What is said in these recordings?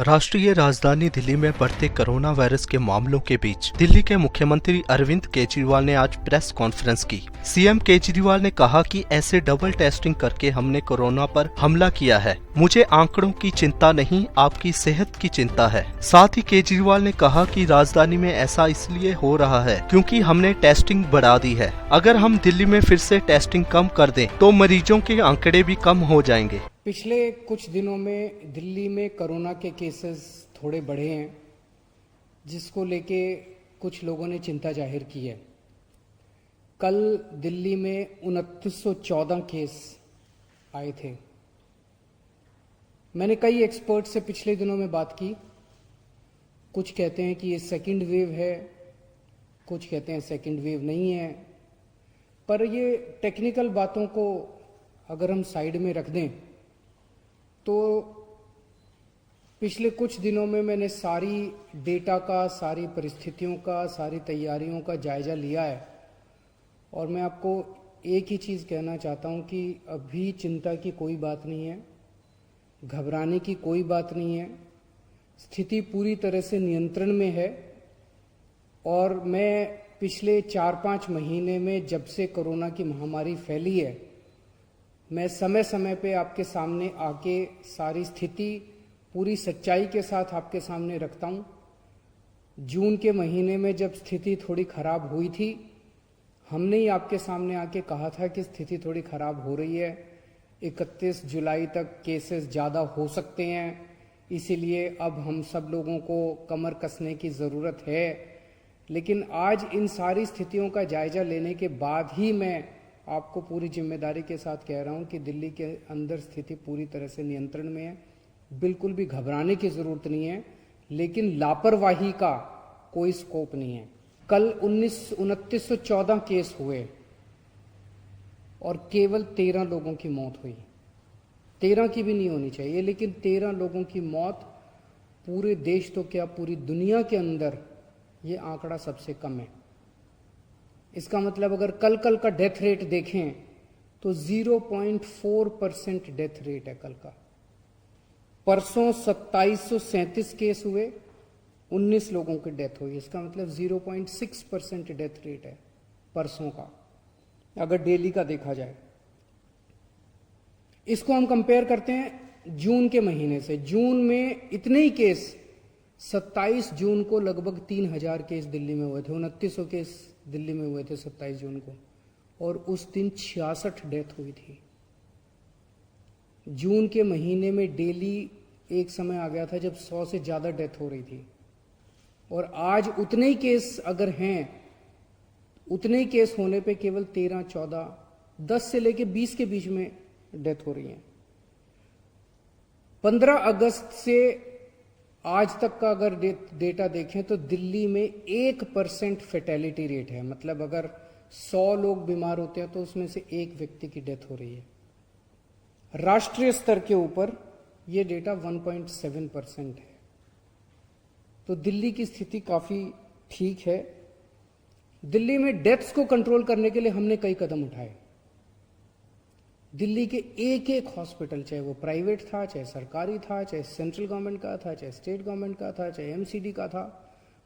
राष्ट्रीय राजधानी दिल्ली में बढ़ते कोरोना वायरस के मामलों के बीच दिल्ली के मुख्यमंत्री अरविंद केजरीवाल ने आज प्रेस कॉन्फ्रेंस की। सीएम केजरीवाल ने कहा कि ऐसे डबल टेस्टिंग करके हमने कोरोना पर हमला किया है। मुझे आंकड़ों की चिंता नहीं, आपकी सेहत की चिंता है। साथ ही केजरीवाल ने कहा कि राजधानी में ऐसा इसलिए हो रहा है क्योंकि हमने टेस्टिंग बढ़ा दी है। अगर हम दिल्ली में फिर से टेस्टिंग कम कर दें तो मरीजों के आंकड़े भी कम हो जाएंगे। पिछले कुछ दिनों में दिल्ली में कोरोना के केसेस थोड़े बढ़े हैं, जिसको लेके कुछ लोगों ने चिंता जाहिर की है। कल दिल्ली में 2914 केस आए थे। मैंने कई एक्सपर्ट से पिछले दिनों में बात की। कुछ कहते हैं कि ये सेकंड वेव है, कुछ कहते हैं सेकंड वेव नहीं है। पर ये टेक्निकल बातों को अगर हम साइड में रख दें तो पिछले कुछ दिनों में मैंने सारी डेटा का, सारी परिस्थितियों का, सारी तैयारियों का जायजा लिया है और मैं आपको एक ही चीज़ कहना चाहता हूं कि अभी चिंता की कोई बात नहीं है, घबराने की कोई बात नहीं है। स्थिति पूरी तरह से नियंत्रण में है और मैं पिछले 4-5 महीने में जब से कोरोना की महामारी फैली है, मैं समय समय पे आपके सामने आके सारी स्थिति पूरी सच्चाई के साथ आपके सामने रखता हूँ। जून के महीने में जब स्थिति थोड़ी खराब हुई थी, हमने ही आपके सामने आके कहा था कि स्थिति थोड़ी खराब हो रही है, 31 जुलाई तक केसेस ज़्यादा हो सकते हैं, इसीलिए अब हम सब लोगों को कमर कसने की ज़रूरत है। लेकिन आज इन सारी स्थितियों का जायजा लेने के बाद ही मैं आपको पूरी जिम्मेदारी के साथ कह रहा हूं कि दिल्ली के अंदर स्थिति पूरी तरह से नियंत्रण में है। बिल्कुल भी घबराने की जरूरत नहीं है, लेकिन लापरवाही का कोई स्कोप नहीं है। कल 2914 केस हुए और केवल 13 लोगों की मौत हुई। 13 की भी नहीं होनी चाहिए, लेकिन 13 लोगों की मौत पूरे देश तो क्या पूरी दुनिया के अंदर ये आंकड़ा सबसे कम है। इसका मतलब अगर कल का डेथ रेट देखें तो 0.4% डेथ रेट है कल का। परसों 2737 केस हुए, 19 लोगों की डेथ हुई। इसका मतलब 0.6% डेथ रेट है परसों का, अगर डेली का देखा जाए। इसको हम कंपेयर करते हैं जून के महीने से। जून में इतने ही केस, 27 जून को लगभग 3000 केस दिल्ली में हुए थे, 2900 केस दिल्ली में हुए थे 27 जून को, और उस दिन 66 डेथ हुई थी। जून के महीने में डेली एक समय आ गया था जब 100 से ज्यादा डेथ हो रही थी, और आज उतने ही केस अगर हैं, उतने ही केस होने पे केवल 13, 14, 10 से लेके 20 के बीच में डेथ हो रही है। 15 अगस्त से आज तक का अगर डेटा देखें तो दिल्ली में 1% फेटेलिटी रेट है। मतलब अगर 100 लोग बीमार होते हैं तो उसमें से एक व्यक्ति की डेथ हो रही है। राष्ट्रीय स्तर के ऊपर यह डेटा 1.7% है। तो दिल्ली की स्थिति काफी ठीक है। दिल्ली में डेथ्स को कंट्रोल करने के लिए हमने कई कदम उठाए। दिल्ली के एक एक हॉस्पिटल, चाहे वो प्राइवेट था, चाहे सरकारी था, चाहे सेंट्रल गवर्नमेंट का था, चाहे स्टेट गवर्नमेंट का था, चाहे एमसीडी का था,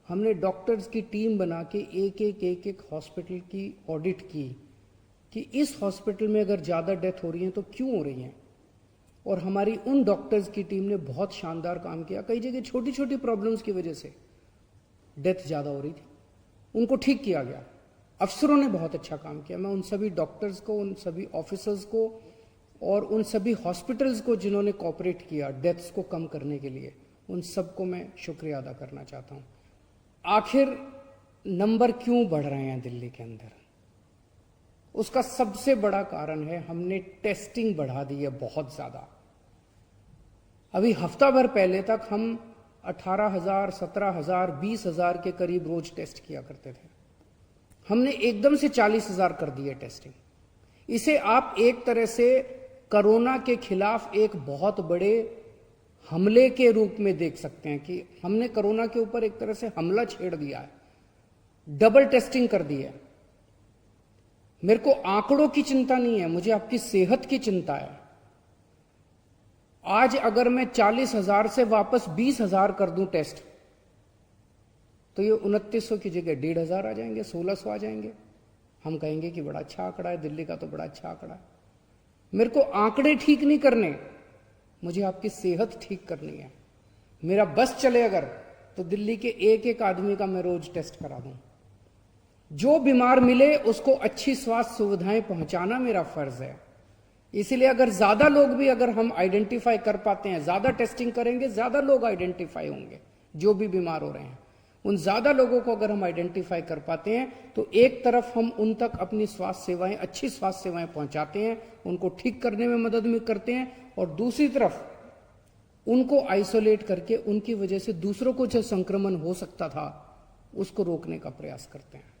हमने डॉक्टर्स की टीम बना के एक हॉस्पिटल की ऑडिट की कि इस हॉस्पिटल में अगर ज़्यादा डेथ हो रही है तो क्यों हो रही हैं। और हमारी उन डॉक्टर्स की टीम ने बहुत शानदार काम किया। कई जगह छोटी छोटी प्रॉब्लम्स की वजह से डेथ ज़्यादा हो रही थी, उनको ठीक किया गया। अफसरों ने बहुत अच्छा काम किया। मैं उन सभी डॉक्टर्स को, उन सभी ऑफिसर्स को और उन सभी हॉस्पिटल्स को जिन्होंने कोऑपरेट किया डेथ्स को कम करने के लिए, उन सबको मैं शुक्रिया अदा करना चाहता हूं। आखिर नंबर क्यों बढ़ रहे हैं दिल्ली के अंदर? उसका सबसे बड़ा कारण है हमने टेस्टिंग बढ़ा दी है बहुत ज्यादा। अभी हफ्ता भर पहले तक हम 18,000, 17,000, 20,000 के करीब रोज टेस्ट किया करते थे। हमने एकदम से 40,000 कर दी है टेस्टिंग। इसे आप एक तरह से कोरोना के खिलाफ एक बहुत बड़े हमले के रूप में देख सकते हैं कि हमने कोरोना के ऊपर एक तरह से हमला छेड़ दिया है, डबल टेस्टिंग कर दी है। मेरे को आंकड़ों की चिंता नहीं है, मुझे आपकी सेहत की चिंता है। आज अगर मैं 40,000 से वापस 20,000 कर दूं टेस्ट, तो ये 2900 की जगह 1,500 आ जाएंगे, 1,600 आ जाएंगे। हम कहेंगे कि बड़ा अच्छा आंकड़ा है, दिल्ली का तो बड़ा अच्छा आंकड़ा है। मेरे को आंकड़े ठीक नहीं करने, मुझे आपकी सेहत ठीक करनी है। मेरा बस चले अगर, तो दिल्ली के एक एक आदमी का मैं रोज टेस्ट करा दूं। जो बीमार मिले उसको अच्छी स्वास्थ्य सुविधाएं पहुंचाना मेरा फर्ज है। इसलिए अगर ज्यादा लोग भी अगर हम आइडेंटिफाई कर पाते हैं, ज्यादा टेस्टिंग करेंगे, ज्यादा लोग आइडेंटिफाई होंगे जो भी बीमार हो रहे हैं। उन ज्यादा लोगों को अगर हम आइडेंटिफाई कर पाते हैं तो एक तरफ हम उन तक अपनी स्वास्थ्य सेवाएं, अच्छी स्वास्थ्य सेवाएं पहुंचाते हैं, उनको ठीक करने में मदद में करते हैं, और दूसरी तरफ उनको आइसोलेट करके उनकी वजह से दूसरों को जो संक्रमण हो सकता था उसको रोकने का प्रयास करते हैं।